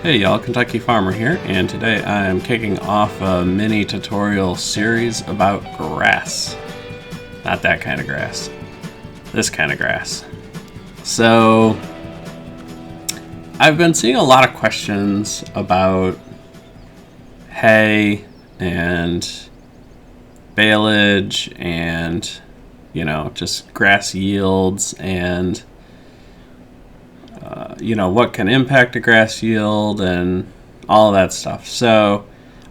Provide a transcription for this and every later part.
Hey y'all, Kentucky Farmer here, and today I am kicking off a mini tutorial series about grass. Not that kind of grass. This kind of grass. So, I've been seeing a lot of questions about hay and baleage and, just grass yields and what can impact a grass yield and all of that stuff. So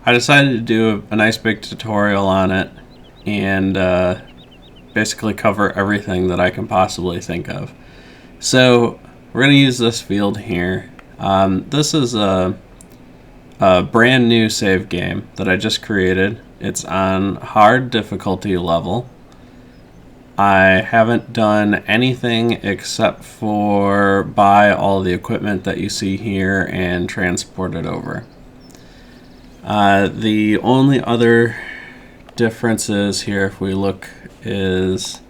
I decided to do a nice big tutorial on it and basically cover everything that I can possibly think of. So we're going to use this field here. This is a brand new save game that I just created. It's on hard difficulty level. I haven't done anything except for buy all the equipment that you see here and transport it over. The only other differences here, if we look, is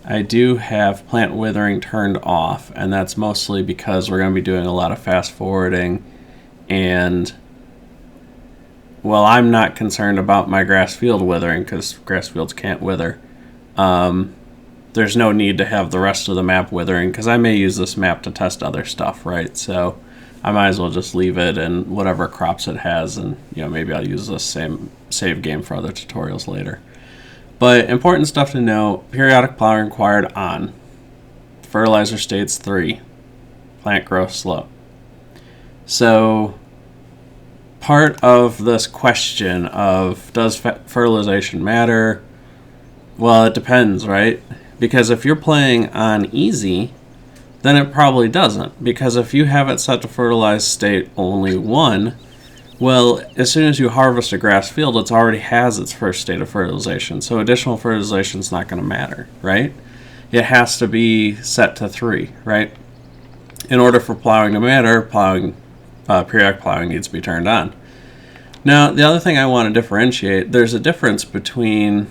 I do have plant withering turned off, and that's mostly because we're going to be doing a lot of fast forwarding, and well, I'm not concerned about my grass field withering because grass fields can't wither. There's no need to have the rest of the map withering because I may use this map to test other stuff, right? So I might as well just leave it and whatever crops it has, and maybe I'll use this same save game for other tutorials later. But important stuff to know: periodic plowing required on. Fertilizer states 3. Plant growth slow. So part of this question of does fertilization matter? Well, it depends, right? Because if you're playing on easy, then it probably doesn't. Because if you have it set to fertilize state only 1, well, as soon as you harvest a grass field, it already has its first state of fertilization. So additional fertilization is not going to matter, right? It has to be set to 3, right? In order for plowing to matter, periodic plowing needs to be turned on. Now, the other thing I want to differentiate, there's a difference between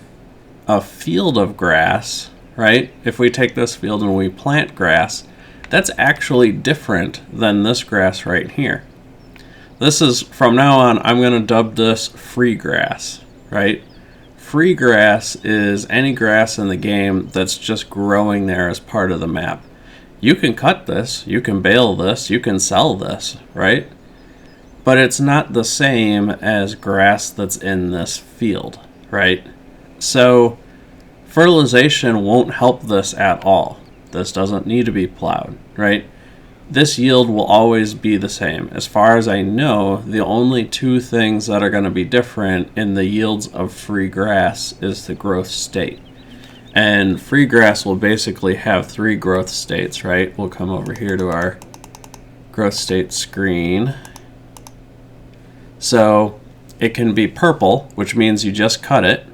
a field of grass, right? If we take this field and we plant grass, that's actually different than this grass right here. This is, from now on, I'm going to dub this free grass, right? Free grass is any grass in the game that's just growing there as part of the map. You can cut this, you can bale this, you can sell this, right? But it's not the same as grass that's in this field, right? So fertilization won't help this at all. This doesn't need to be plowed, right? This yield will always be the same. As far as I know, the only 2 things that are going to be different in the yields of free grass is the growth state. And free grass will basically have 3 growth states, right? We'll come over here to our growth state screen. So it can be purple, which means you just cut it.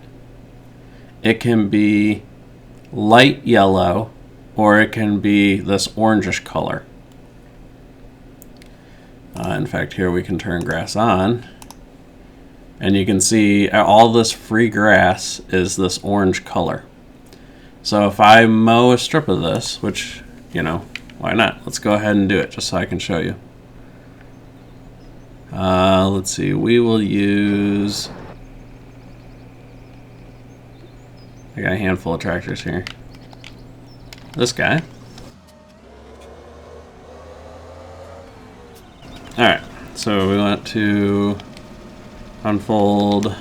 It can be light yellow, or it can be this orangish color. In fact, here we can turn grass on, and you can see all this free grass is this orange color. So if I mow a strip of this, which, why not? Let's go ahead and do it just so I can show you. Let's see, we will use... I got a handful of tractors here. This guy. Alright, so we want to unfold,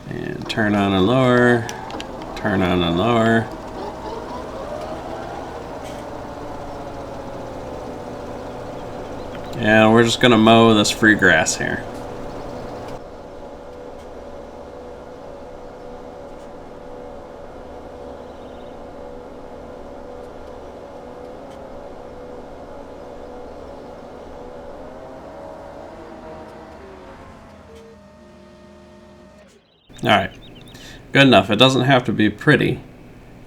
and turn on and lower, turn on and lower. And we're just going to mow this free grass here. Alright, good enough. It doesn't have to be pretty.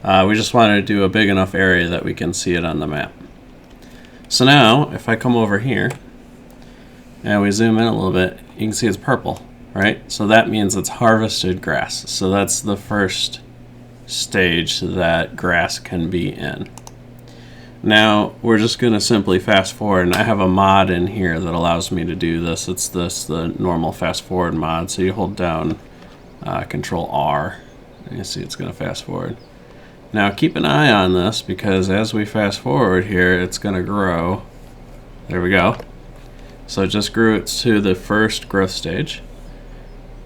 We just wanted to do a big enough area that we can see it on the map. So now, if I come over here, and we zoom in a little bit, you can see it's purple, right? So that means it's harvested grass. So that's the first stage that grass can be in. Now we're just going to simply fast forward, and I have a mod in here that allows me to do this. It's the normal fast forward mod. So you hold down Control R, and you see it's going to fast forward. Now keep an eye on this, because as we fast forward here, it's going to grow. There we go. So it just grew it to the first growth stage.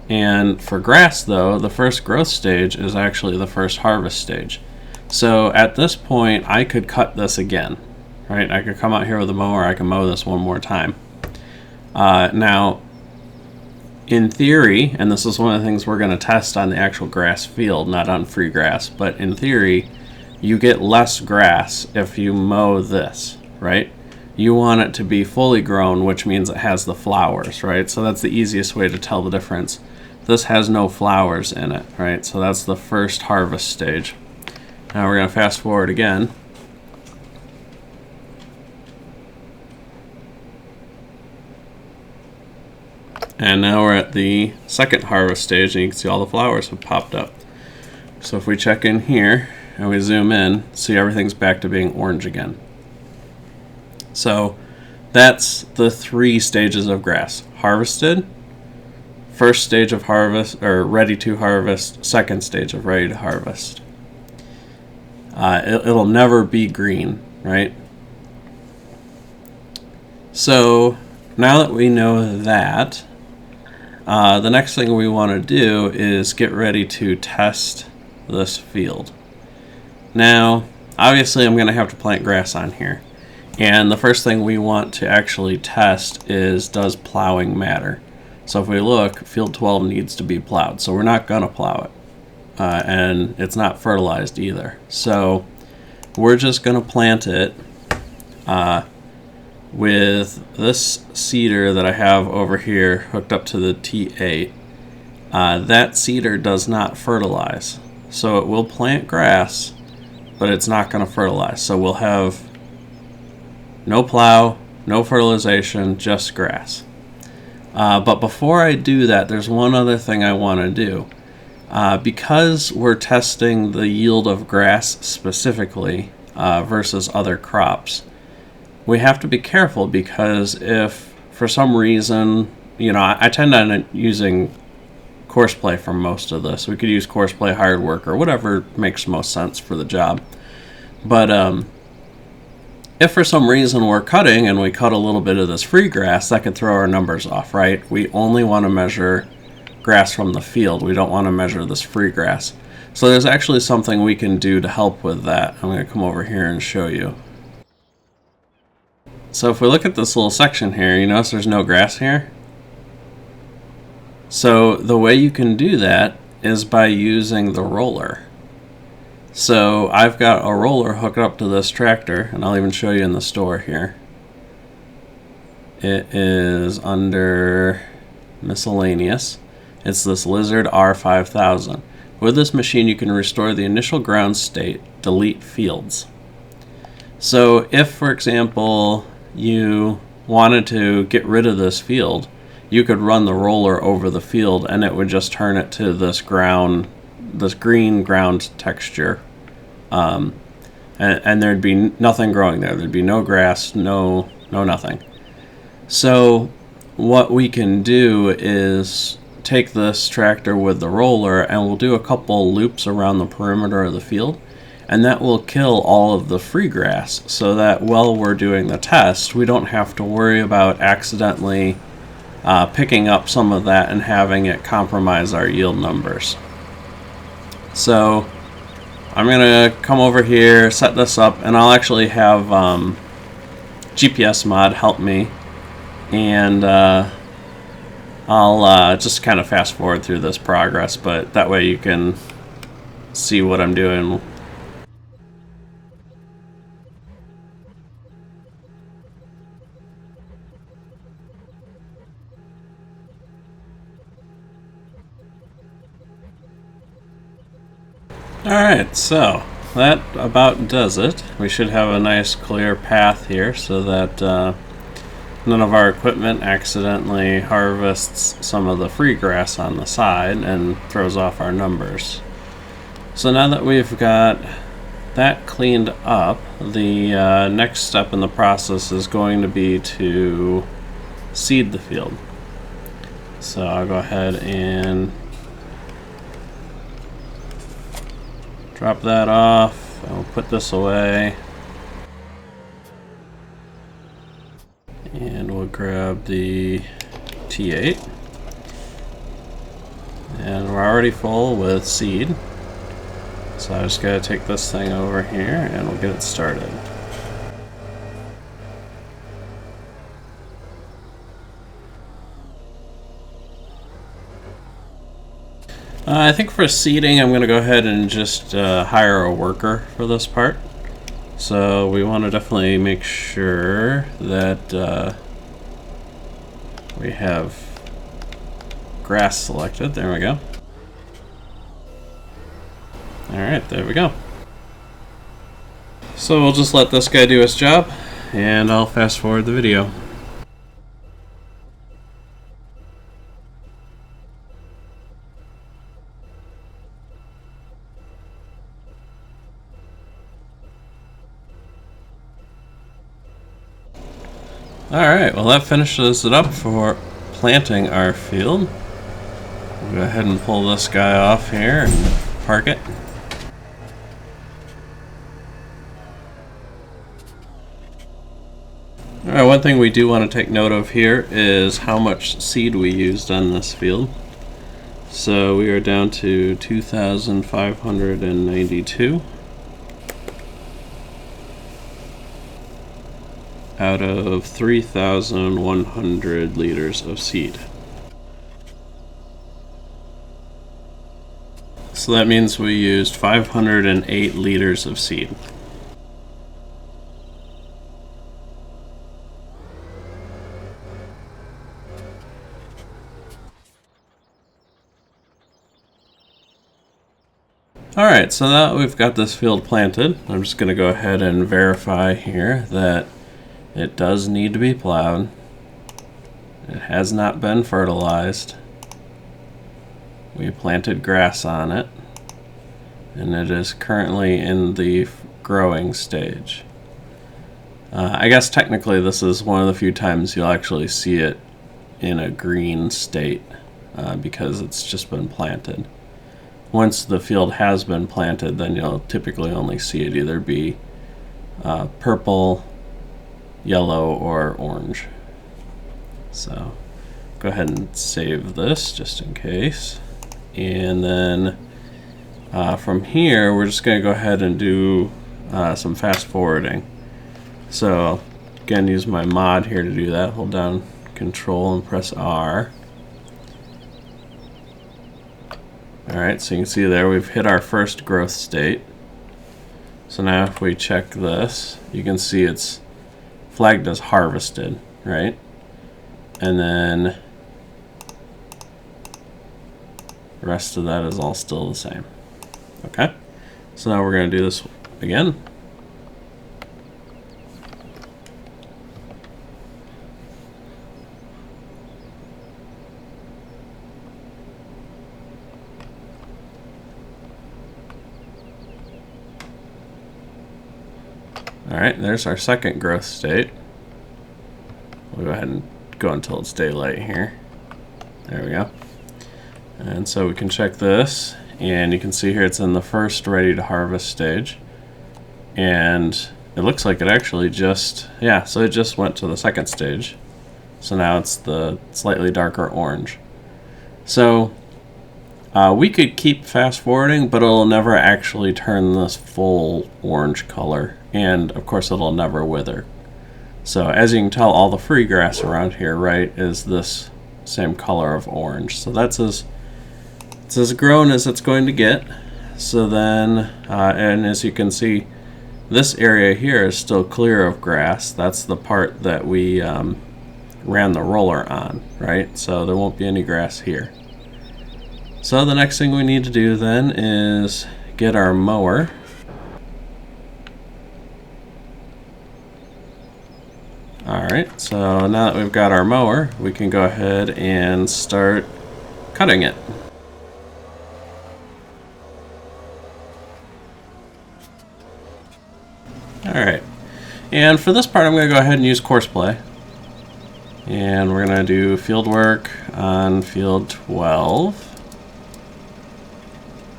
And for grass though, the first growth stage is actually the first harvest stage. So at this point, I could cut this again, right? I could come out here with a mower, I can mow this one more time. Now, in theory, and this is one of the things we're going to test on the actual grass field, not on free grass, but in theory, you get less grass if you mow this, right? You want it to be fully grown, which means it has the flowers, right? So that's the easiest way to tell the difference. This has no flowers in it, right? So that's the first harvest stage. Now we're going to fast forward again. And now we're at the second harvest stage, and you can see all the flowers have popped up. So if we check in here and we zoom in, see everything's back to being orange again. So that's the 3 stages of grass. Harvested, first stage of harvest, or ready to harvest, second stage of ready to harvest. It'll never be green, right? So now that we know that, the next thing we want to do is get ready to test this field. Now, obviously I'm going to have to plant grass on here. And the first thing we want to actually test is, does plowing matter? So if we look, field 12 needs to be plowed. So we're not going to plow it. And it's not fertilized either. So we're just going to plant it with this seeder that I have over here hooked up to the T8. That seeder does not fertilize. So it will plant grass, but it's not going to fertilize. So we'll have no plow, no fertilization, just grass. But before I do that, there's one other thing I want to do. Because we're testing the yield of grass specifically versus other crops, we have to be careful, because if for some reason, I tend on using course play for most of this. We could use course play, hired work, or whatever makes most sense for the job. But if for some reason we're cutting and we cut a little bit of this free grass, that could throw our numbers off, right? We only want to measure grass from the field. We don't want to measure this free grass. So there's actually something we can do to help with that. I'm going to come over here and show you. So if we look at this little section here, you notice there's no grass here. So the way you can do that is by using the roller. So I've got a roller hooked up to this tractor, and I'll even show you in the store here. It is under miscellaneous. It's this Lizard R5000. With this machine, you can restore the initial ground state, delete fields. So if, for example, you wanted to get rid of this field, you could run the roller over the field and it would just turn it to this green ground texture. And there'd be nothing growing there. There'd be no grass, no nothing. So what we can do is take this tractor with the roller, and we'll do a couple loops around the perimeter of the field, and that will kill all of the free grass, so that while we're doing the test, we don't have to worry about accidentally picking up some of that and having it compromise our yield numbers. So I'm going to come over here, set this up, and I'll actually have GPS mod help me, and I'll just kind of fast forward through this progress, but that way you can see what I'm doing. Alright, so that about does it. We should have a nice clear path here so that none of our equipment accidentally harvests some of the free grass on the side and throws off our numbers. So now that we've got that cleaned up, the next step in the process is going to be to seed the field. So I'll go ahead and drop that off. I'll put this away. And we'll grab the T8. And we're already full with seed. So I just gotta take this thing over here and we'll get it started. I think for seeding I'm gonna go ahead and just hire a worker for this part. So we want to definitely make sure that we have grass selected. There we go. Alright, there we go. So we'll just let this guy do his job, and I'll fast forward the video. Alright, well that finishes it up for planting our field. We'll go ahead and pull this guy off here and park it. Alright, one thing we do want to take note of here is how much seed we used on this field. So we are down to 2,592 out of 3,100 liters of seed. So that means we used 508 liters of seed. Alright, so now we've got this field planted. I'm just going to go ahead and verify here that it does need to be plowed. It has not been fertilized. We planted grass on it, and it is currently in the growing stage. I guess technically this is one of the few times you'll actually see it in a green state because it's just been planted. Once the field has been planted, then you'll typically only see it either be purple, yellow, or orange. So go ahead and save this just in case. And then from here, we're just going to go ahead and do some fast forwarding. So again, use my mod here to do that. Hold down Control and press R. Alright, so you can see there we've hit our first growth state. So now if we check this, you can see it's flagged as harvested, right? And then the rest of that is all still the same. Okay, so now we're going to do this again. Alright, there's our second growth state. We'll go ahead and go until it's daylight here. There we go. And so we can check this, and you can see here it's in the first ready to harvest stage. And it looks like it actually just, yeah, so it just went to the second stage. So now it's the slightly darker orange. So we could keep fast forwarding, but it'll never actually turn this full orange color. And of course it'll never wither. So as you can tell, all the free grass around here, right, is this same color of orange. So that's it's as grown as it's going to get. So then, and as you can see, this area here is still clear of grass. That's the part that we ran the roller on, right? So there won't be any grass here. So the next thing we need to do then is get our mower. Alright, so now that we've got our mower, we can go ahead and start cutting it. Alright, and for this part I'm going to go ahead and use course play. And we're going to do field work on field 12.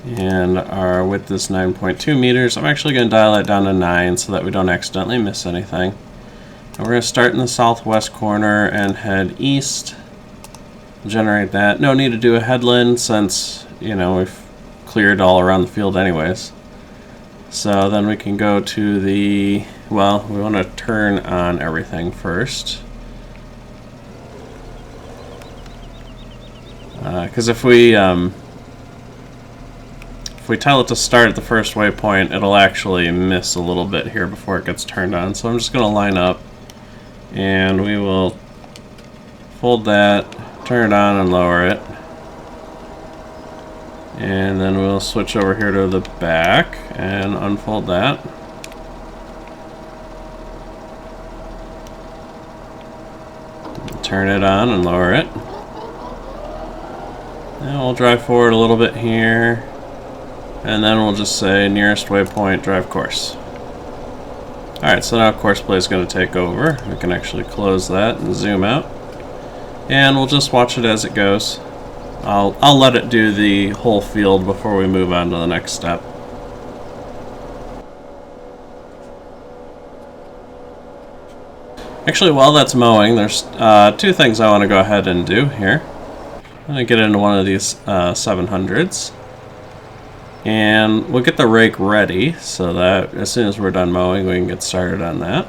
And our width is 9.2 meters. I'm actually going to dial that down to 9 so that we don't accidentally miss anything. And we're going to start in the southwest corner and head east. Generate that. No need to do a headland since, you know, we've cleared all around the field anyways. So then we can go to the, well, we want to turn on everything first. Because if we tell it to start at the first waypoint, it'll actually miss a little bit here before it gets turned on. So I'm just going to line up, and we will fold that, turn it on, and lower it. And then we'll switch over here to the back and unfold that. Turn it on and lower it. And we'll drive forward a little bit here. And then we'll just say nearest waypoint, drive course. Alright, so now course play is going to take over. We can actually close that and zoom out. And we'll just watch it as it goes. I'll let it do the whole field before we move on to the next step. Actually, while that's mowing, there's two things I want to go ahead and do here. I'm going to get into one of these 700s. And we'll get the rake ready so that as soon as we're done mowing, we can get started on that.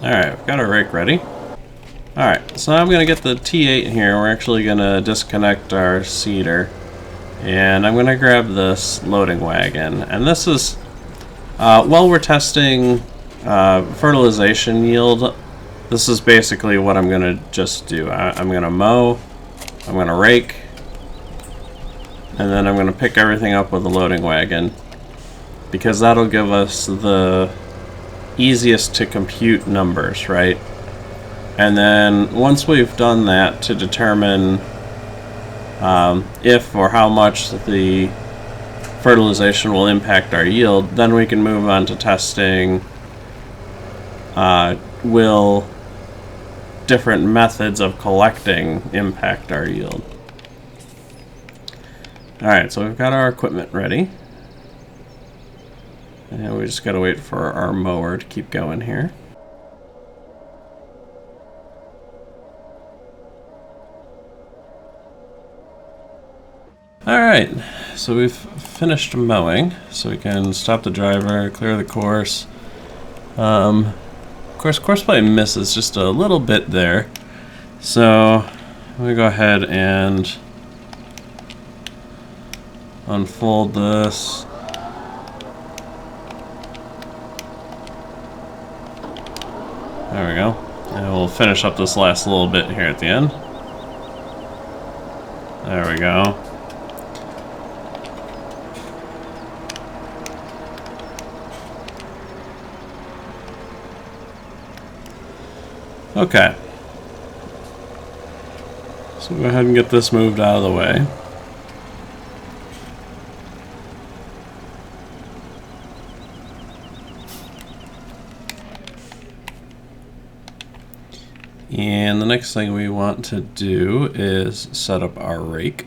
Alright, we've got our rake ready. Alright, so now I'm going to get the T8 here. We're actually going to disconnect our seeder. And I'm going to grab this loading wagon. And this is, while we're testing fertilization yield, this is basically what I'm going to just do. I'm going to mow, I'm going to rake, and then I'm going to pick everything up with the loading wagon. Because that'll give us the easiest to compute numbers, right? And then once we've done that to determine if or how much the fertilization will impact our yield, then we can move on to testing will different methods of collecting impact our yield. Alright, so we've got our equipment ready. And we just gotta wait for our mower to keep going here. Alright, so we've finished mowing, so we can stop the driver, clear the course. Of course, course play misses just a little bit there. So I'm gonna go ahead and unfold this. There we go. And we'll finish up this last little bit here at the end. There we go. Okay. So go ahead and get this moved out of the way. And the next thing we want to do is set up our rake.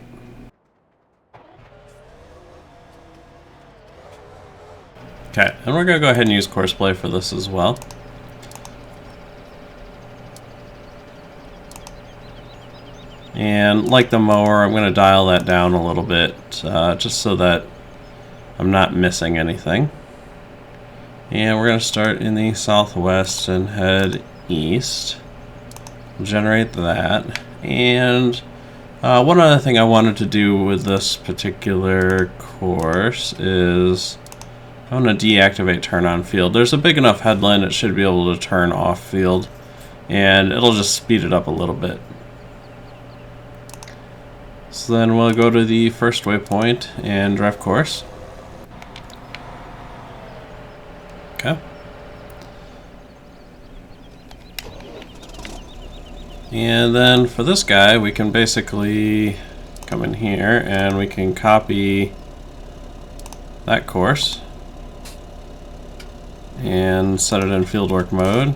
Okay, and we're going to go ahead and use course play for this as well. And like the mower, I'm going to dial that down a little bit just so that I'm not missing anything. And we're going to start in the southwest and head east. Generate that. And one other thing I wanted to do with this particular course is I want to deactivate turn on field. There's a big enough headland it should be able to turn off field, and it'll just speed it up a little bit. So then we'll go to the first waypoint and drive course. Okay. And then for this guy, we can basically come in here and we can copy that course and set it in fieldwork mode.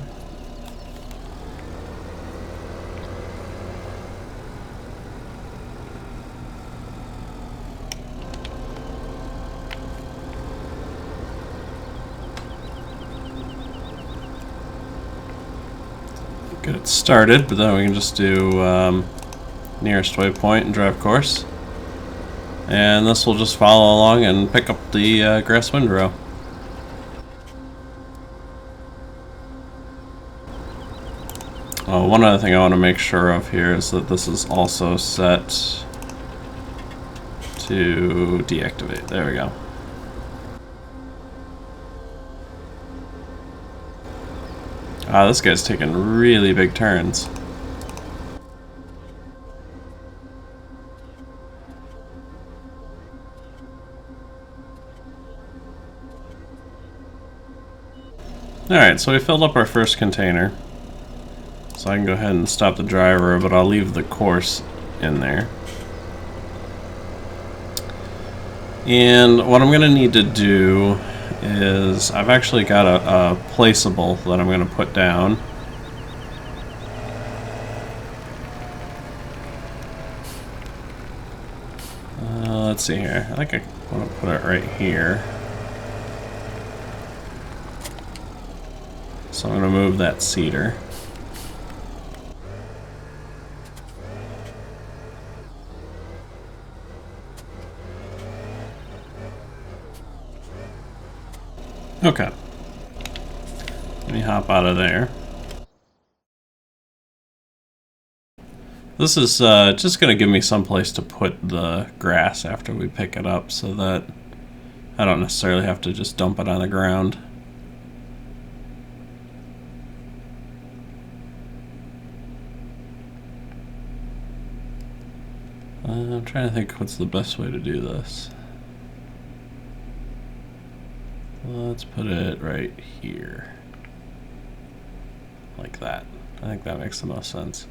Get it started, but then we can just do nearest waypoint and drive course. And this will just follow along and pick up the grass windrow. One other thing I want to make sure of here is that this is also set to deactivate. There we go. This guy's taking really big turns. Alright, so we filled up our first container. So I can go ahead and stop the driver, but I'll leave the course in there. And what I'm going to need to do is I've actually got a placeable that I'm going to put down. Let's see here. I think I want to put it right here. So I'm going to move that cedar. Okay. Let me hop out of there. This is just going to give me some place to put the grass after we pick it up so that I don't necessarily have to just dump it on the ground. I'm trying to think what's the best way to do this. Let's put it right here. Like that. I think that makes the most sense.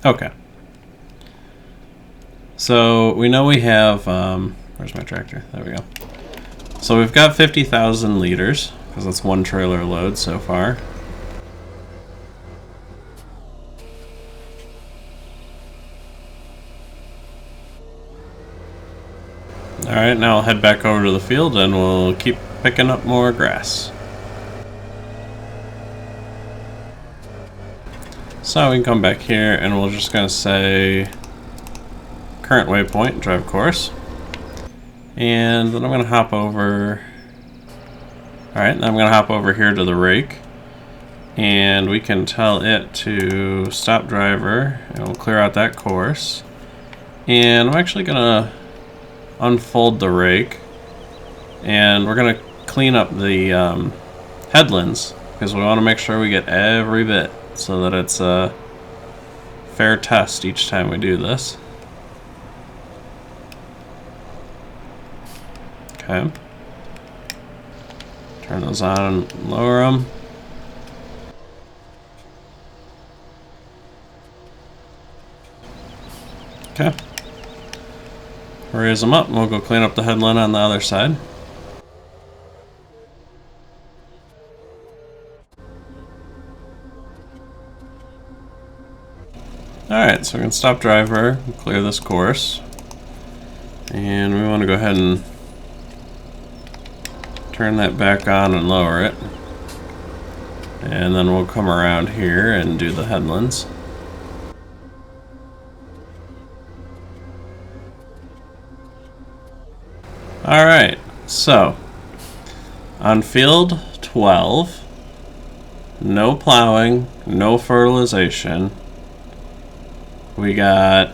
Okay. So we know we have, where's my tractor? There we go. So we've got 50,000 liters, because that's one trailer load so far. Alright, now I'll head back over to the field and we'll keep picking up more grass. So we can come back here and we're just going to say current waypoint, drive course. And then I'm going to hop over. Alright, then I'm going to hop over here to the rake. And we can tell it to stop driver and we'll clear out that course. And I'm actually going to unfold the rake and we're going to clean up the headlands because we want to make sure we get every bit so that it's a fair test each time we do this. Okay. Turn those on and lower them. Okay. Raise them up and we'll go clean up the headland on the other side. Alright, so we can stop driver and clear this course. And we want to go ahead and turn that back on and lower it. And then we'll come around here and do the headlands. Alright, so on field 12, no plowing, no fertilization, we got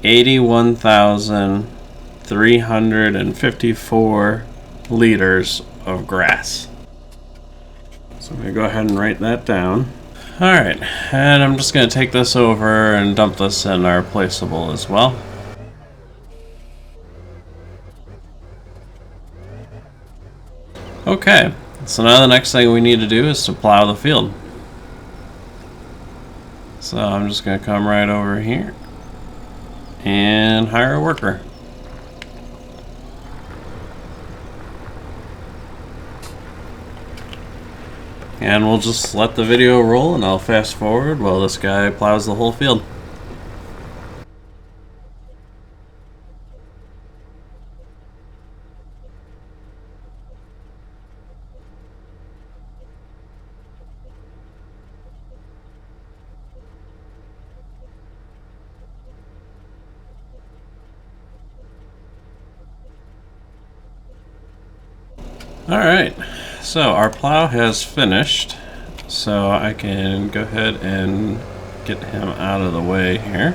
81,354 liters of grass. So I'm going to go ahead and write that down. Alright, and I'm just going to take this over and dump this in our placeable as well. Okay, So now the next thing we need to do is to plow the field. So I'm just going to come right over here and hire a worker. And we'll just let the video roll, and I'll fast forward while this guy plows the whole field. Alright, so our plow has finished, so I can go ahead and get him out of the way here.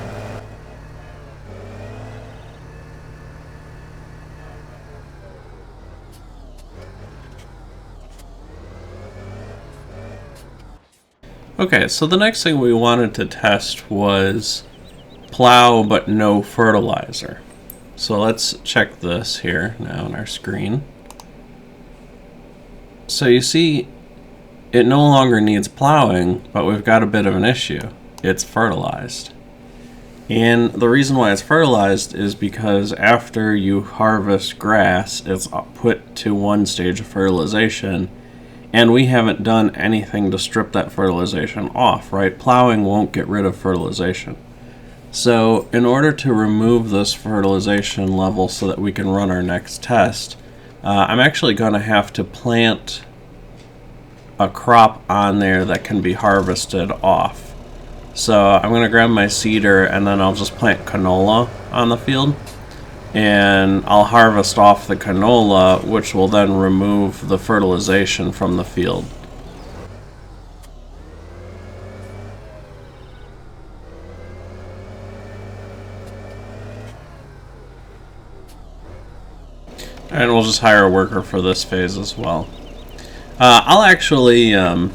Okay, so the next thing we wanted to test was plow but no fertilizer. So let's check this here now on our screen. So you see, it no longer needs plowing, but we've got a bit of an issue. It's fertilized. And the reason why it's fertilized is because after you harvest grass, it's put to one stage of fertilization, and we haven't done anything to strip that fertilization off, right? Plowing won't get rid of fertilization. So in order to remove this fertilization level so that we can run our next test, I'm actually going to have to plant a crop on there that can be harvested off. So I'm going to grab my seeder and then I'll just plant canola on the field. And I'll harvest off the canola, which will then remove the fertilization from the field. And we'll just hire a worker for this phase as well. I'll actually go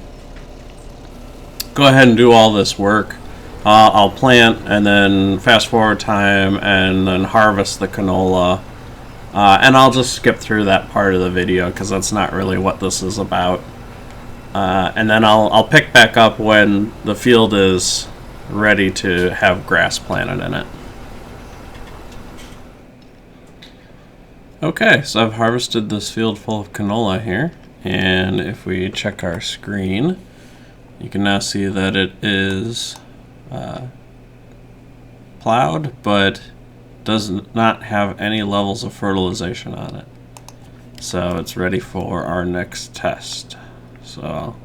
ahead and do all this work. I'll plant and then fast forward time and then harvest the canola. And I'll just skip through that part of the video because that's not really what this is about. And then I'll pick back up when the field is ready to have grass planted in it. Okay, so I've harvested this field full of canola here, and if we check our screen, you can now see that it is plowed, but does not have any levels of fertilization on it. So it's ready for our next test. So I'll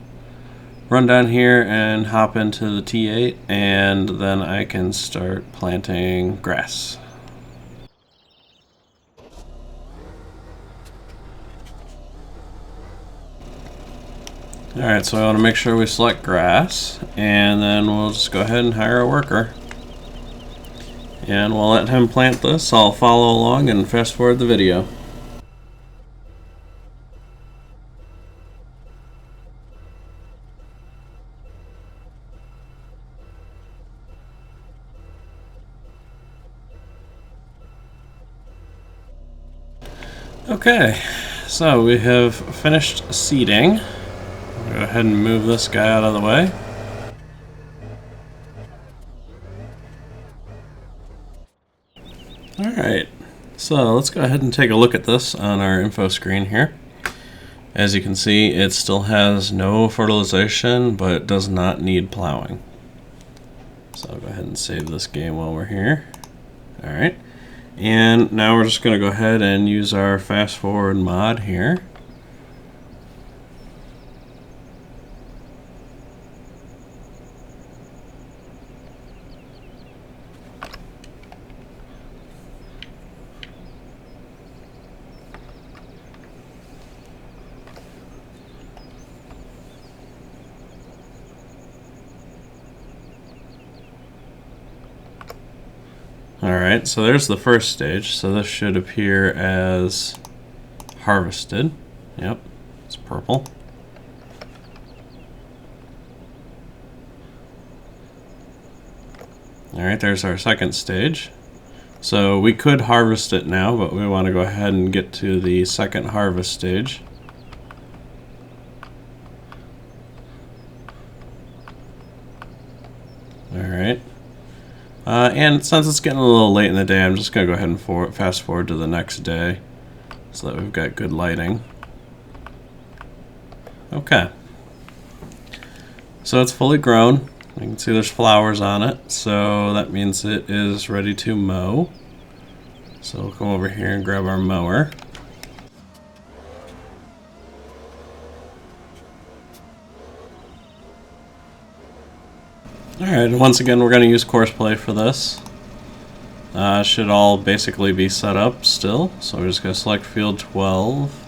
run down here and hop into the T8, and then I can start planting grass. Alright, so I want to make sure we select grass, and then we'll just go ahead and hire a worker. And we'll let him plant this. I'll follow along and fast forward the video. Okay, so we have finished seeding. Go ahead and move this guy out of the way. Alright, so let's go ahead and take a look at this on our info screen here. As you can see, it still has no fertilization, but it does not need plowing. So I'll go ahead and save this game while we're here. Alright, and now we're just going to go ahead and use our fast forward mod here. Alright, so there's the first stage, so this should appear as harvested. Yep, it's purple. Alright, there's our second stage. So we could harvest it now, but we want to go ahead and get to the second harvest stage. And since it's getting a little late in the day, I'm just going to go ahead and fast forward to the next day so that we've got good lighting. Okay. So it's fully grown. You can see there's flowers on it, so that means it is ready to mow. So we'll come over here and grab our mower. Alright, once again we're going to use course play for this. Should all basically be set up still. So we're just going to select field 12.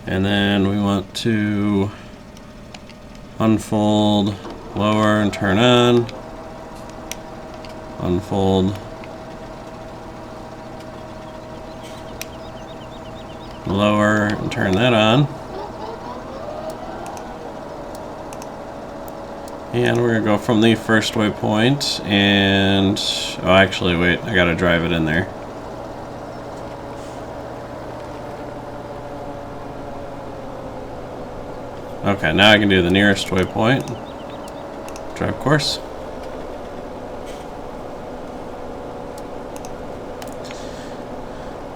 And then we want to unfold, lower and turn on. Unfold. Lower and turn that on. And we're going to go from the first waypoint and... oh, actually, wait. I got to drive it in there. Okay, now I can do the nearest waypoint. Drive course.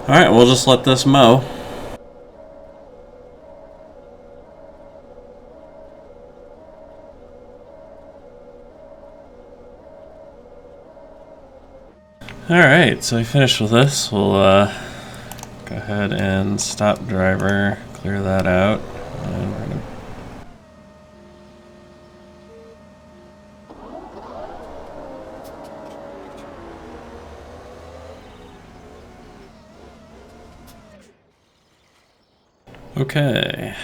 Alright, we'll just let this mow. Alright, so we finished with this. We'll go ahead and stop driver, clear that out. And we're gonna... Okay,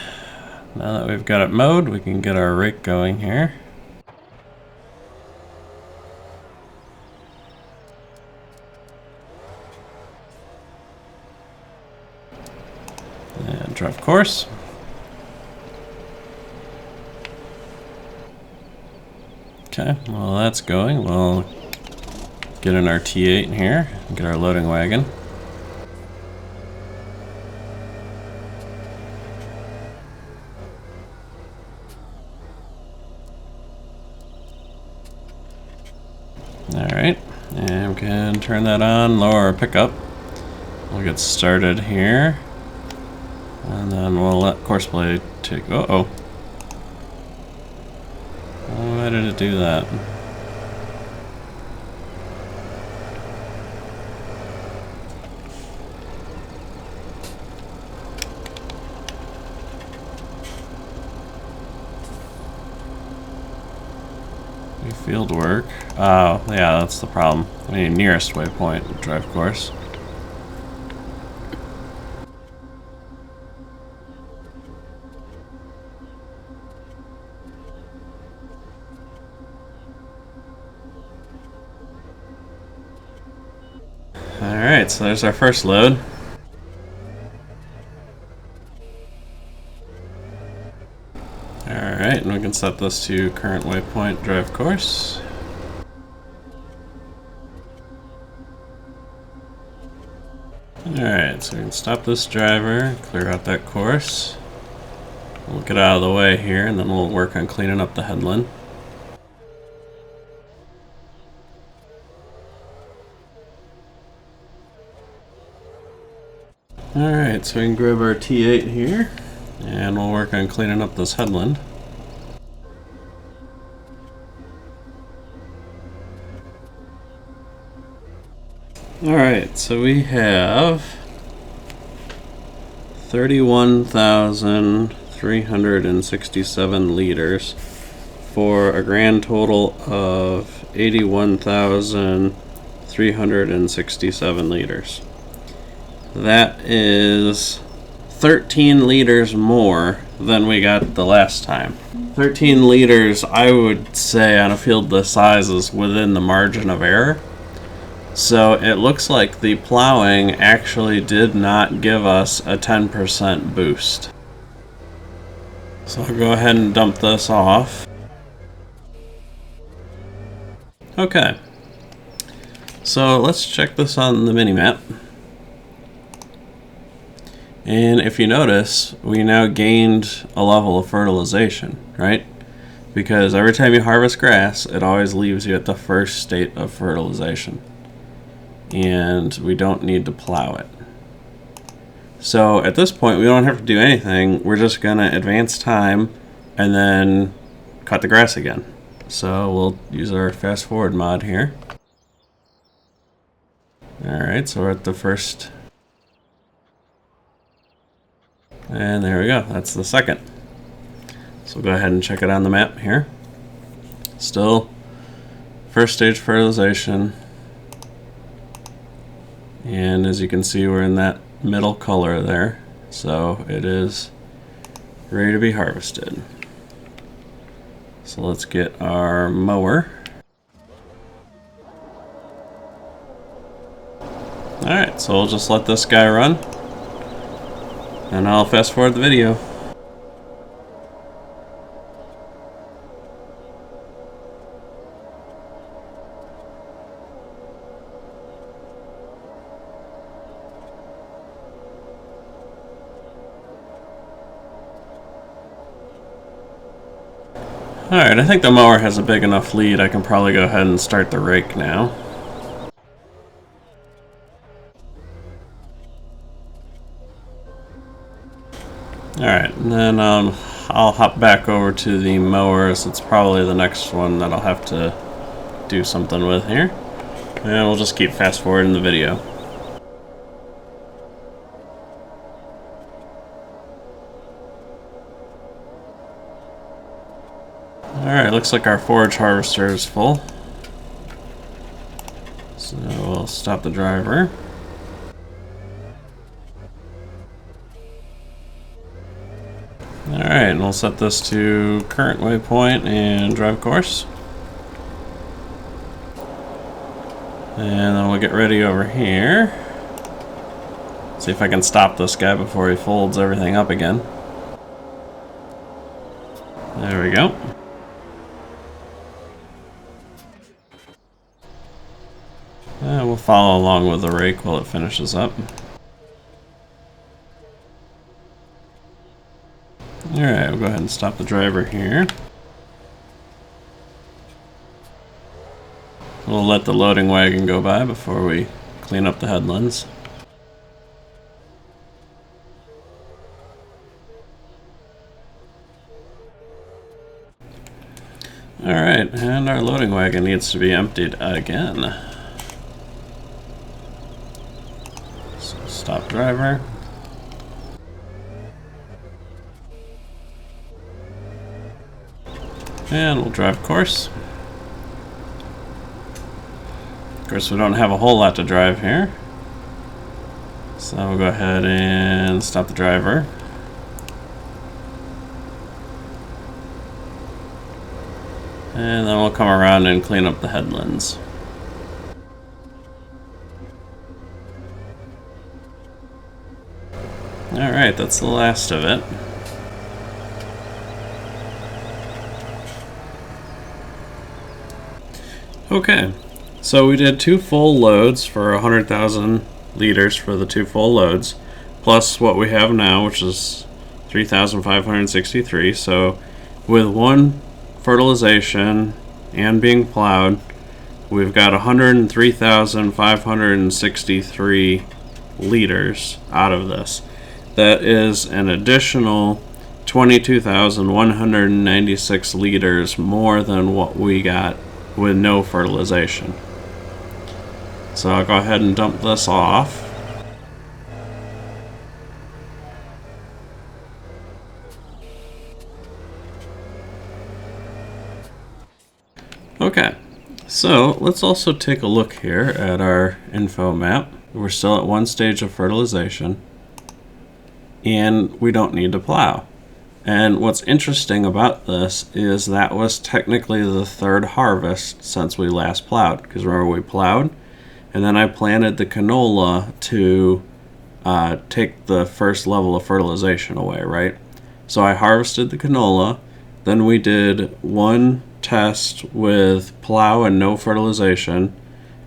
now that we've got it mowed, we can get our rake going here. And drive course. Okay, well that's going. We'll get in our T8 in here and get our loading wagon. Alright, and we can turn that on, lower our pickup. We'll get started here. And then we'll let course play take... uh-oh. Why did it do that? Field work. Oh, yeah, that's the problem. I need nearest waypoint, drive course. Alright, so there's our first load. Alright, and we can set this to current waypoint, drive course. Alright, so we can stop this driver, clear out that course. We'll get out of the way here, and then we'll work on cleaning up the headland. Alright, so we can grab our T8 here, and we'll work on cleaning up this headland. Alright, so we have 31,367 liters for a grand total of 81,367 liters. That is 13 liters more than we got the last time. 13 liters, I would say, on a field this size is within the margin of error. So it looks like the plowing actually did not give us a 10% boost. So I'll go ahead and dump this off. Okay. So let's check this on the mini-map. And if you notice, we now gained a level of fertilization, right? because every time you harvest grass, it always leaves you at the first state of fertilization. And we don't need to plow it. So at this point, we don't have to do anything. We're just going to advance time and then cut the grass again. So we'll use our fast forward mod here. Alright, so we're at the first. And there we go, that's the second. So we'll go ahead and check it on the map here. Still first stage fertilization. And as you can see, we're in that middle color there. So it is ready to be harvested. So let's get our mower. Alright, so we'll just let this guy run. And I'll fast forward the video. Alright, I think the mower has a big enough lead. I can probably go ahead and start the rake now. Alright, and then I'll hop back over to the mowers. It's probably the next one that I'll have to do something with here. And we'll just keep fast forwarding the video. Alright, looks like our forage harvester is full. So we'll stop the driver. Alright, and we'll set this to current waypoint and drive course. And then we'll get ready over here. See if I can stop this guy before he folds everything up again. There we go. We'll follow along with the rake while it finishes up. Alright, we'll go ahead and stop the driver here. We'll let the loading wagon go by before we clean up the headlands. Alright, and our loading wagon needs to be emptied again. So stop driver. And we'll drive course. Of course, we don't have a whole lot to drive here. So we'll go ahead and stop the driver. And then we'll come around and clean up the headlands. Alright, that's the last of it. Okay, so we did 2 full loads for 100,000 liters for the 2 full loads, plus what we have now, which is 3,563. So with 1 fertilization and being plowed, we've got 103,563 liters out of this. That is an additional 22,196 liters more than what we got with no fertilization. So I'll go ahead and dump this off. Okay, so let's also take a look here at our info map. We're still at 1 stage of fertilization, and we don't need to plow. And what's interesting about this is that was technically the 3rd harvest since we last plowed. Because remember, we plowed, and then I planted the canola to take the first level of fertilization away, right? So I harvested the canola, then we did 1 test with plow and no fertilization,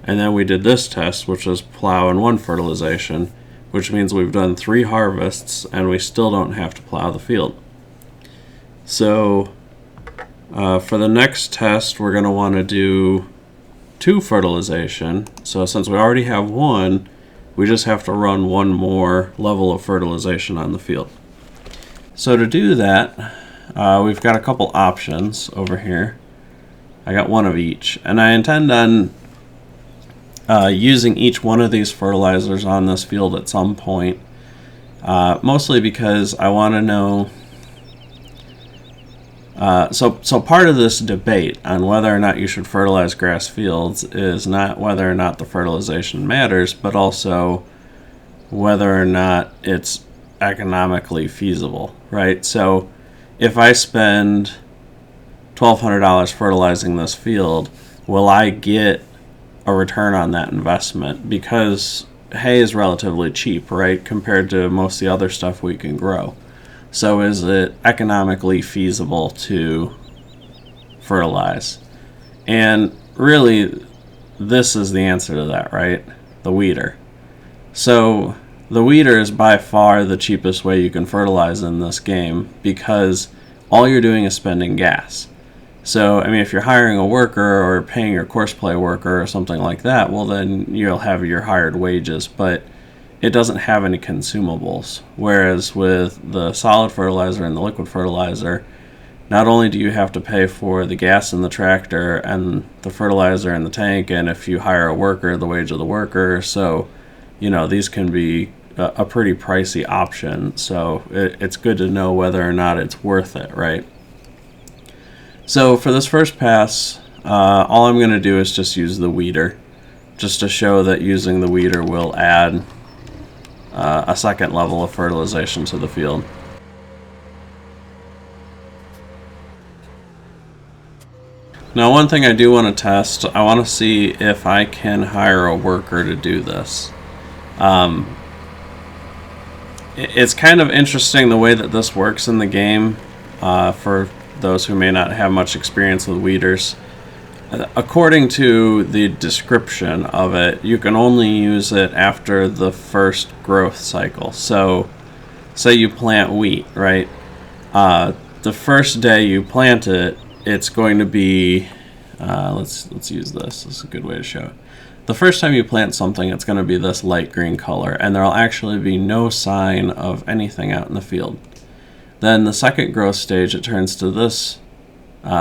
and then we did this test, which was plow and 1 fertilization, which means we've done 3 harvests and we still don't have to plow the field. So For the next test, we're going to want to do 2 fertilization. So since we already have 1, we just have to run 1 more level of fertilization on the field. So to do that, we've got a couple options over here. I got 1 of each, and I intend on using each one of these fertilizers on this field at some point, mostly because I want to know. So part of this debate on whether or not you should fertilize grass fields is not whether or not the fertilization matters, but also whether or not it's economically feasible, right? So if I spend $1,200 fertilizing this field, will I get a return on that investment? Because hay is relatively cheap, right, compared to most of the other stuff we can grow. So is it economically feasible to fertilize? And really, this is the answer to that, right? The weeder. So the weeder is by far the cheapest way you can fertilize in this game, because all you're doing is spending gas. So, I mean, if you're hiring a worker or paying your course play worker or something like that, well, then you'll have your hired wages, but it doesn't have any consumables. Whereas with the solid fertilizer and the liquid fertilizer, not only do you have to pay for the gas in the tractor and the fertilizer in the tank, and if you hire a worker, the wage of the worker. So, you know, these can be a pretty pricey option. So it's good to know whether or not it's worth it, right? So for this first pass, all I'm going to do is just use the weeder, just to show that using the weeder will add a second level of fertilization to the field. Now, one thing I do want to test, I want to see if I can hire a worker to do this. It's kind of interesting the way that this works in the game, for those who may not have much experience with weeders. According to the description of it, you can only use it after the first growth cycle. So, say you plant wheat, right? The first day you plant it, it's going to be, let's use this. This is a good way to show it. The first time you plant something, it's going to be this light green color, and there'll actually be no sign of anything out in the field. Then the second growth stage, it turns to this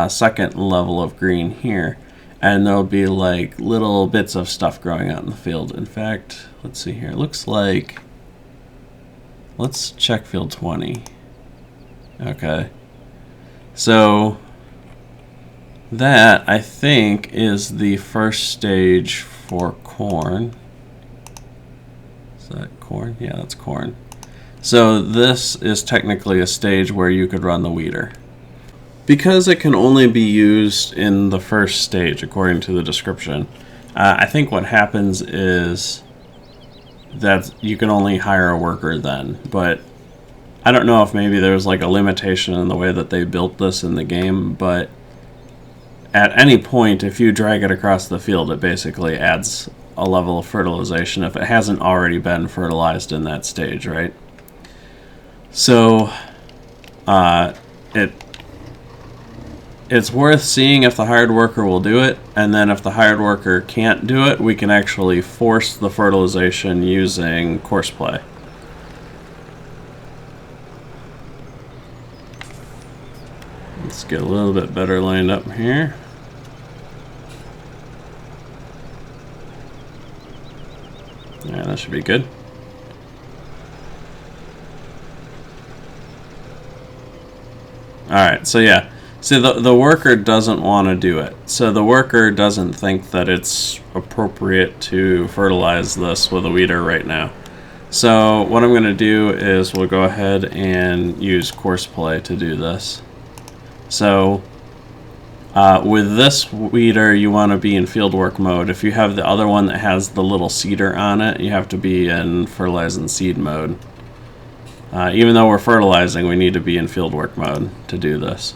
second level of green here, and there'll be like little bits of stuff growing out in the field. In fact, let's see here. It looks like, let's check field 20. Okay. So that, I think, is the first stage for corn. Is that corn? Yeah, that's corn. So this is technically a stage where you could run the weeder. Because it can only be used in the first stage, according to the description, I think what happens is that you can only hire a worker then. But I don't know if maybe there's like a limitation in the way that they built this in the game, but at any point, if you drag it across the field, it basically adds a level of fertilization if it hasn't already been fertilized in that stage, right? So it's worth seeing if the hired worker will do it, and then if the hired worker can't do it, we can actually force the fertilization using course play. Let's get a little bit better lined up here. Yeah, that should be good. Alright, so yeah. See, the worker doesn't want to do it. So the worker doesn't think that it's appropriate to fertilize this with a weeder right now. So what I'm going to do is we'll go ahead and use course play to do this. So with this weeder, you want to be in fieldwork mode. If you have the other one that has the little seeder on it, you have to be in fertilize and seed mode. Even though we're fertilizing, we need to be in fieldwork mode to do this.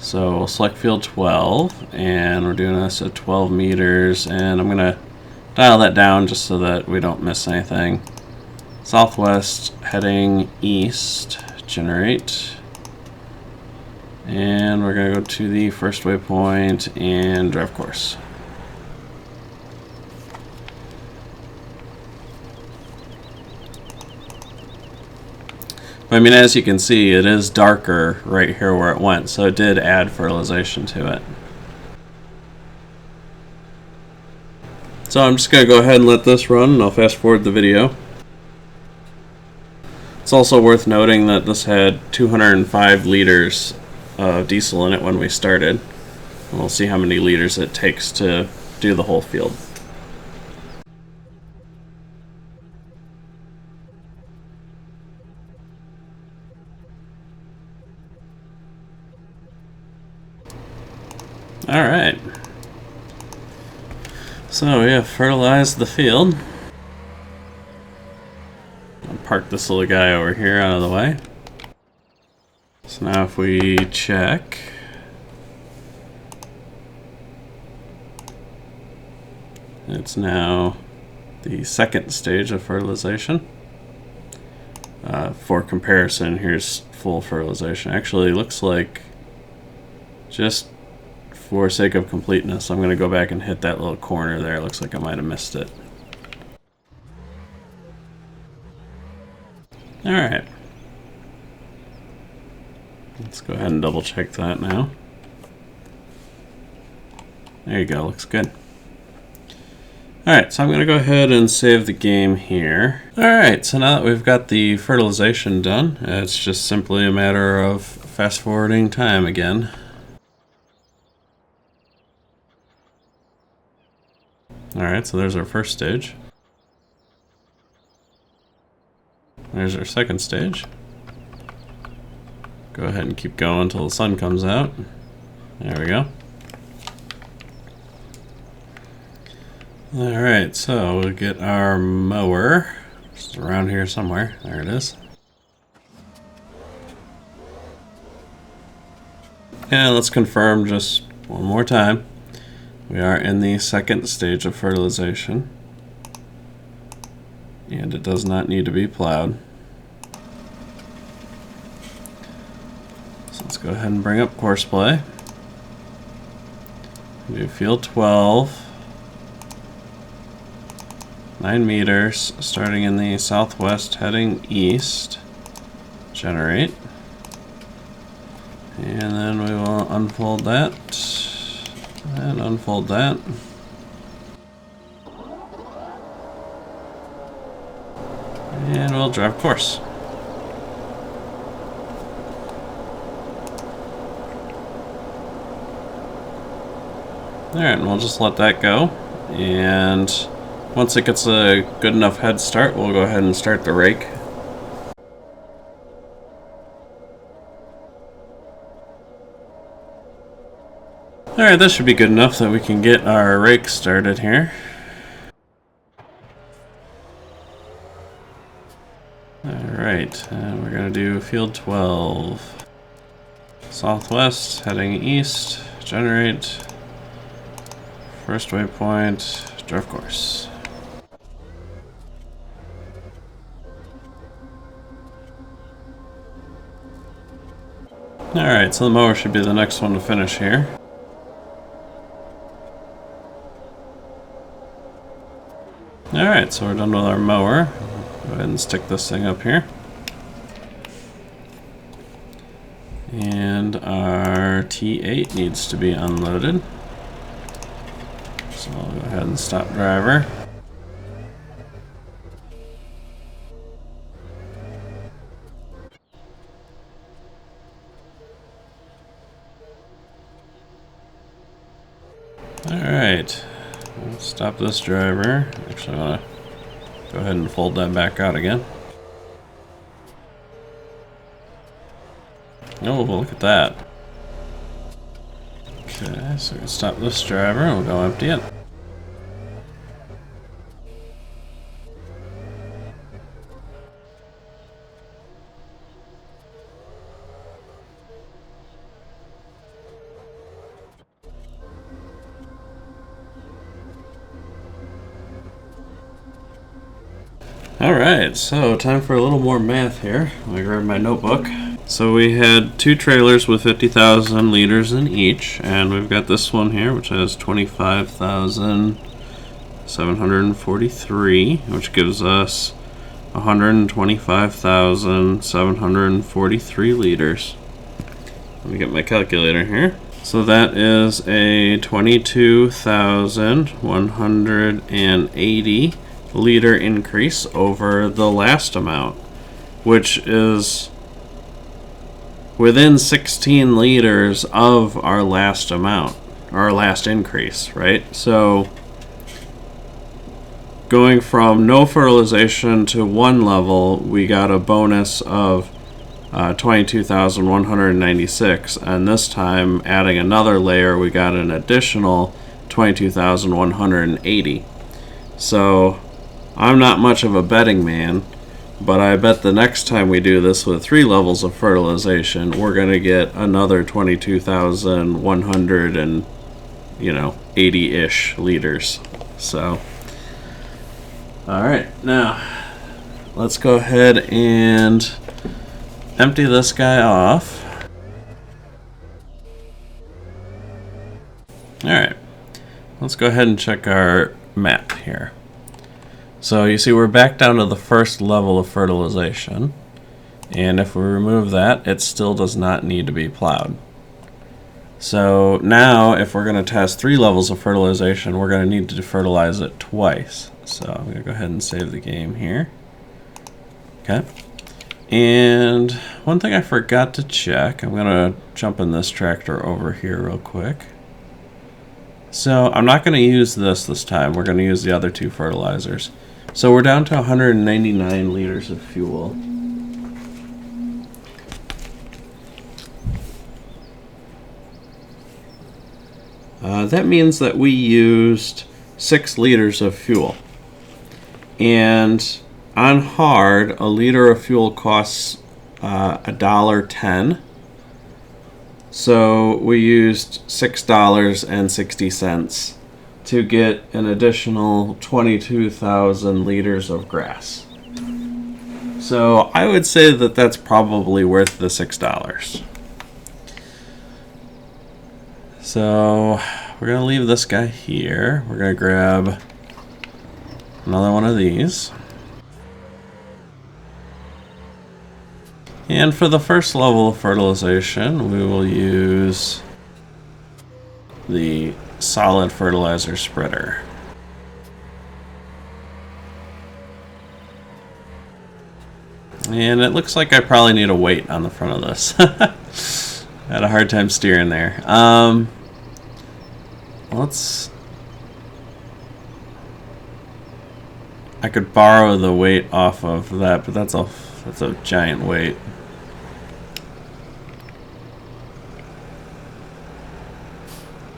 So we'll select field 12, and we're doing this at 12 meters, and I'm going to dial that down just so that we don't miss anything. Southwest heading east, generate. And we're going to go to the first waypoint and drive course. I mean, as you can see, it is darker right here where it went, so it did add fertilization to it. So I'm just going to go ahead and let this run, and I'll fast forward the video. It's also worth noting that this had 205 liters of diesel in it when we started. And we'll see how many liters it takes to do the whole field. Alright. So we have fertilized the field. I'll park this little guy over here out of the way. So now if we check, it's now the second stage of fertilization. For comparison, here's full fertilization. Actually, it looks like, just for sake of completeness, I'm going to go back and hit that little corner there. It looks like I might have missed it. Alright. Let's go ahead and double check that now. There you go, looks good. Alright, so I'm going to go ahead and save the game here. Alright, so now that we've got the fertilization done, it's just simply a matter of fast forwarding time again. Alright, so there's our first stage. There's our second stage. Go ahead and keep going until the sun comes out. There we go. Alright, so we'll get our mower. It's around here somewhere. There it is. And let's confirm just one more time. We are in the second stage of fertilization, and it does not need to be plowed. So let's go ahead and bring up course play. Do field 12, 9 meters, starting in the southwest, heading east. Generate. And then we will unfold that. And unfold that. And we'll drive course. Alright, and we'll just let that go. And once it gets a good enough head start, we'll go ahead and start the rake. Alright, this should be good enough that we can get our rake started here. Alright, and we're going to do field 12. Southwest, heading east, generate. First waypoint, drive course. Alright, so the mower should be the next one to finish here. Alright, so we're done with our mower. Go ahead and stick this thing up here. And our T8 needs to be unloaded. So I'll go ahead and stop driver. Alright. Stop this driver. Actually, I want to go ahead and fold that back out again. Oh, look at that. Okay, so we can stop this driver and we'll go empty it. Alright, so time for a little more math here. Let me grab my notebook. So we had 2 trailers with 50,000 liters in each, and we've got this one here which has 25,743, which gives us 125,743 liters. Let me get my calculator here. So that is a 22,180 liter increase over the last amount, which is within 16 liters of our last amount, our last increase, right? So going from no fertilization to 1 level, we got a bonus of 22,196, and this time adding another layer we got an additional 22,180. So I'm not much of a betting man, but I bet the next time we do this with 3 levels of fertilization, we're going to get another 22,100 and 80-ish liters. So alright, now let's go ahead and empty this guy off. Alright, let's go ahead and check our map here. So you see we're back down to the first level of fertilization, and if we remove that, it still does not need to be plowed. So now if we're going to test 3 levels of fertilization, we're going to need to fertilize it twice. So I'm going to go ahead and save the game here. Okay. And one thing I forgot to check, I'm going to jump in this tractor over here real quick. So I'm not going to use this time. We're going to use the other 2 fertilizers. So we're down to 199 liters of fuel. That means that we used 6 liters of fuel. And on hard, a liter of fuel costs $1.10. So we used $6.60 to get an additional 22,000 liters of grass. So I would say that that's probably worth the $6. So we're going to leave this guy here. We're going to grab another one of these. And for the first level of fertilization, we will use the solid fertilizer spreader. And it looks like I probably need a weight on the front of this. I had a hard time steering there. I could borrow the weight off of that, but that's a giant weight.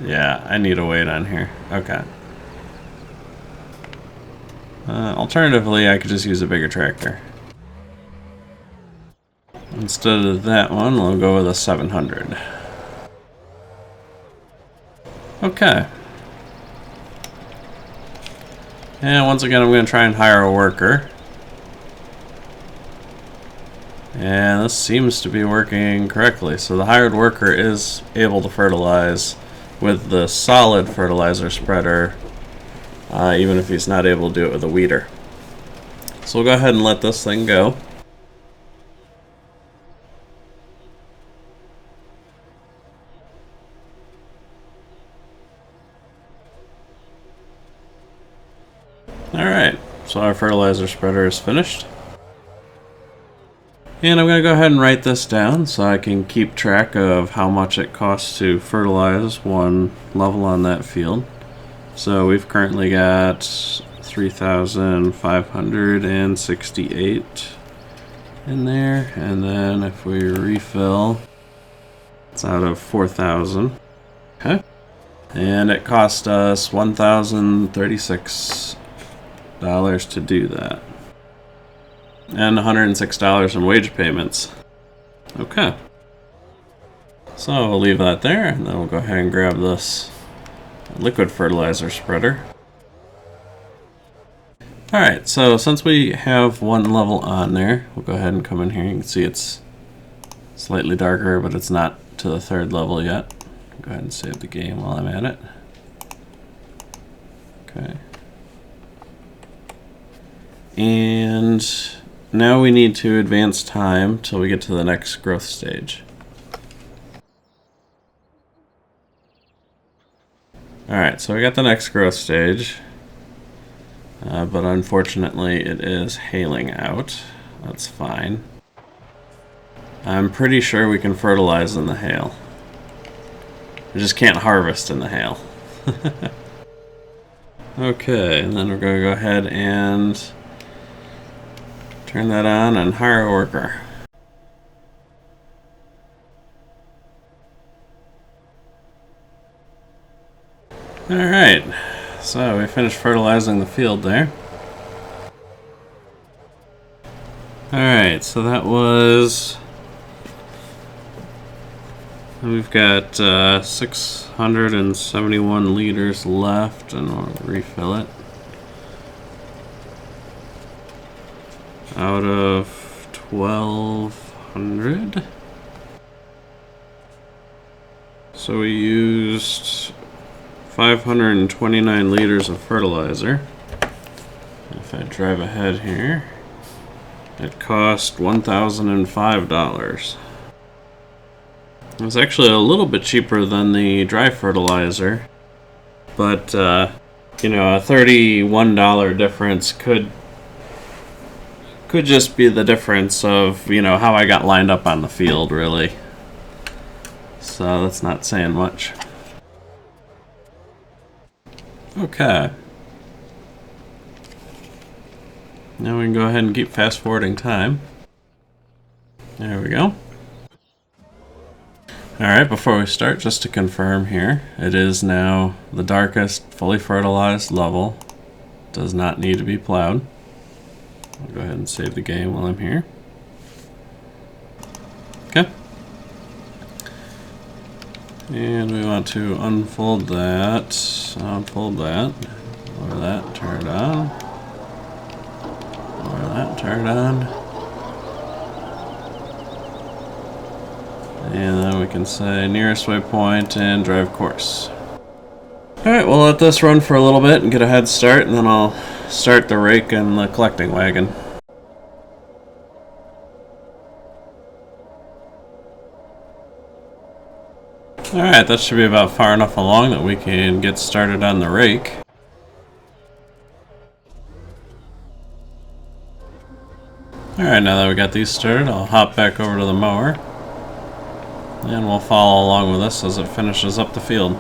Yeah, I need a weight on here. Okay. Alternatively, I could just use a bigger tractor. Instead of that one, we'll go with a 700. Okay. And once again, I'm going to try and hire a worker. And this seems to be working correctly. So the hired worker is able to fertilize with the solid fertilizer spreader, even if he's not able to do it with a weeder. So we'll go ahead and let this thing go. Alright, so our fertilizer spreader is finished. And I'm going to go ahead and write this down so I can keep track of how much it costs to fertilize 1 level on that field. So we've currently got 3,568 in there, and then if we refill, it's out of 4,000. Okay. And it cost us $1,036 to do that. And $106 in wage payments. Okay. So we'll leave that there, and then we'll go ahead and grab this liquid fertilizer spreader. Alright, so since we have 1 level on there, we'll go ahead and come in here. You can see it's Slightly darker, but it's not to the 3rd level yet. Go ahead and save the game while I'm at it. Okay. And now we need to advance time till we get to the next growth stage. Alright, so we got the next growth stage, but unfortunately it is hailing out. That's fine. I'm pretty sure we can fertilize in the hail. We just can't harvest in the hail. Okay, and then we're going to go ahead and turn that on and hire a worker. Alright, so we finished fertilizing the field there. Alright, so that was... We've got 671 liters left, and we'll refill it. Out of 1,200. So we used 529 liters of fertilizer. If I drive ahead here, it cost $1,005. It was actually a little bit cheaper than the dry fertilizer, but you know, a $31 difference could just be the difference of, you know, how I got lined up on the field, really. So that's not saying much. Okay. Now we can go ahead and keep fast forwarding time. There we go. Alright, before we start, just to confirm here, it is now the darkest fully fertilized level. Does not need to be plowed. I'll go ahead and save the game while I'm here. Okay. And we want to unfold that, lower that, turn it on, lower that, turn it on, and then we can say nearest waypoint and drive course. Alright, we'll let this run for a little bit and get a head start, and then I'll start the rake and the collecting wagon. Alright, that should be about far enough along that we can get started on the rake. Alright, now that we got these started, I'll hop back over to the mower. And we'll follow along with us as it finishes up the field.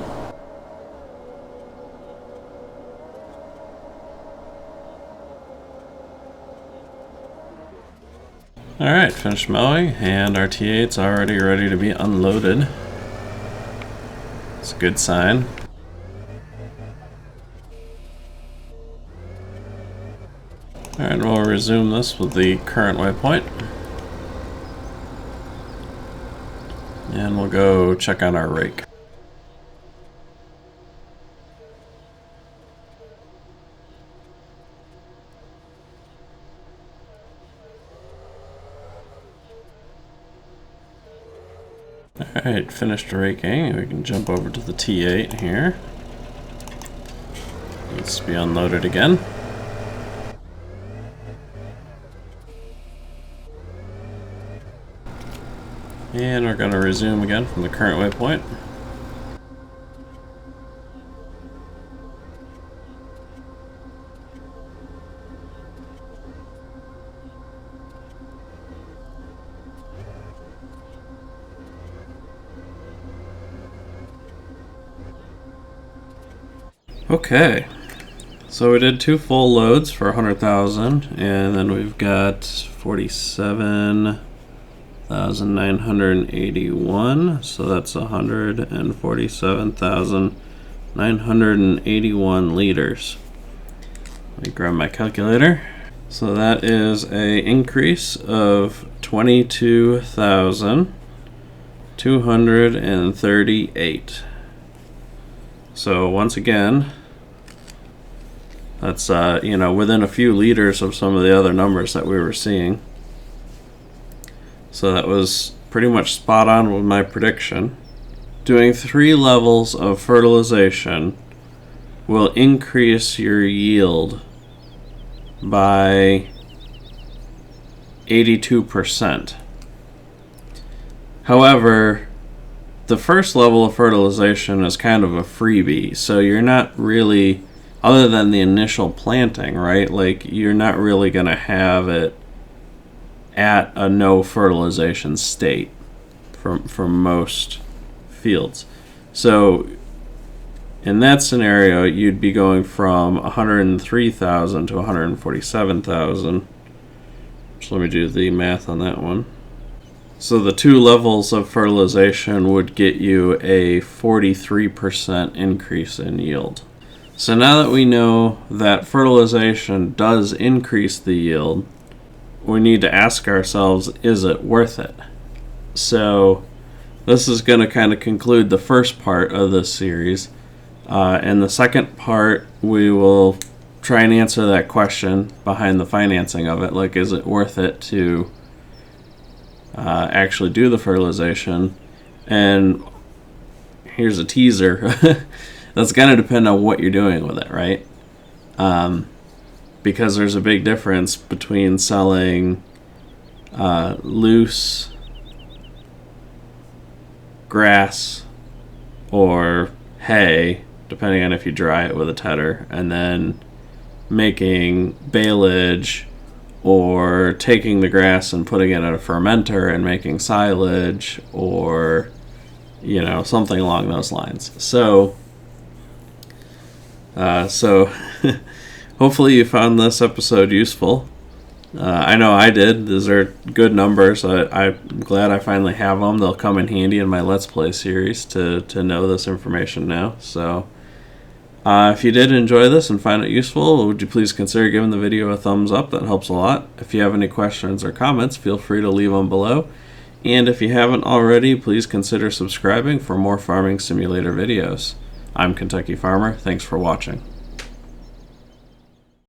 Alright, finished mowing, and our T8's already ready to be unloaded. It's a good sign. Alright, we'll resume this with the current waypoint. And we'll go check on our rake. Alright, finished raking. We can jump over to the T8 here. Needs to be unloaded again. And we're going to resume again from the current waypoint. Okay, so we did 2 full loads for 100,000, and then we've got 47,981, so that's 147,981 liters. Let me grab my calculator. So that is a increase of 22,238. So once again, that's you know, within a few liters of some of the other numbers that we were seeing. So that was pretty much spot on with my prediction. Doing 3 levels of fertilization will increase your yield by 82%. However, the first level of fertilization is kind of a freebie, so you're not really, other than the initial planting, right? Like, you're not really going to have it at a no fertilization state from most fields. So in that scenario, you'd be going from 103,000 to 147,000. So let me do the math on that one. So the 2 levels of fertilization would get you a 43% increase in yield. So now that we know that fertilization does increase the yield, we need to ask ourselves, is it worth it? So this is going to kind of conclude the first part of this series. In the second part, we will try and answer that question behind the financing of it. Like, is it worth it to actually do the fertilization? And here's a teaser. That's going to depend on what you're doing with it, right? Because there's a big difference between selling loose grass or hay, depending on if you dry it with a tedder, and then making baleage, or taking the grass and putting it in a fermenter and making silage, or something along those lines. So hopefully you found this episode useful. I know I did. These are good numbers. I'm glad I finally have them. They'll come in handy in my Let's Play series to know this information now. So if you did enjoy this and find it useful, would you please consider giving the video a thumbs up? That helps a lot. If you have any questions or comments, feel free to leave them below. And if you haven't already, please consider subscribing for more farming simulator videos. I'm Kentucky Farmer. Thanks for watching.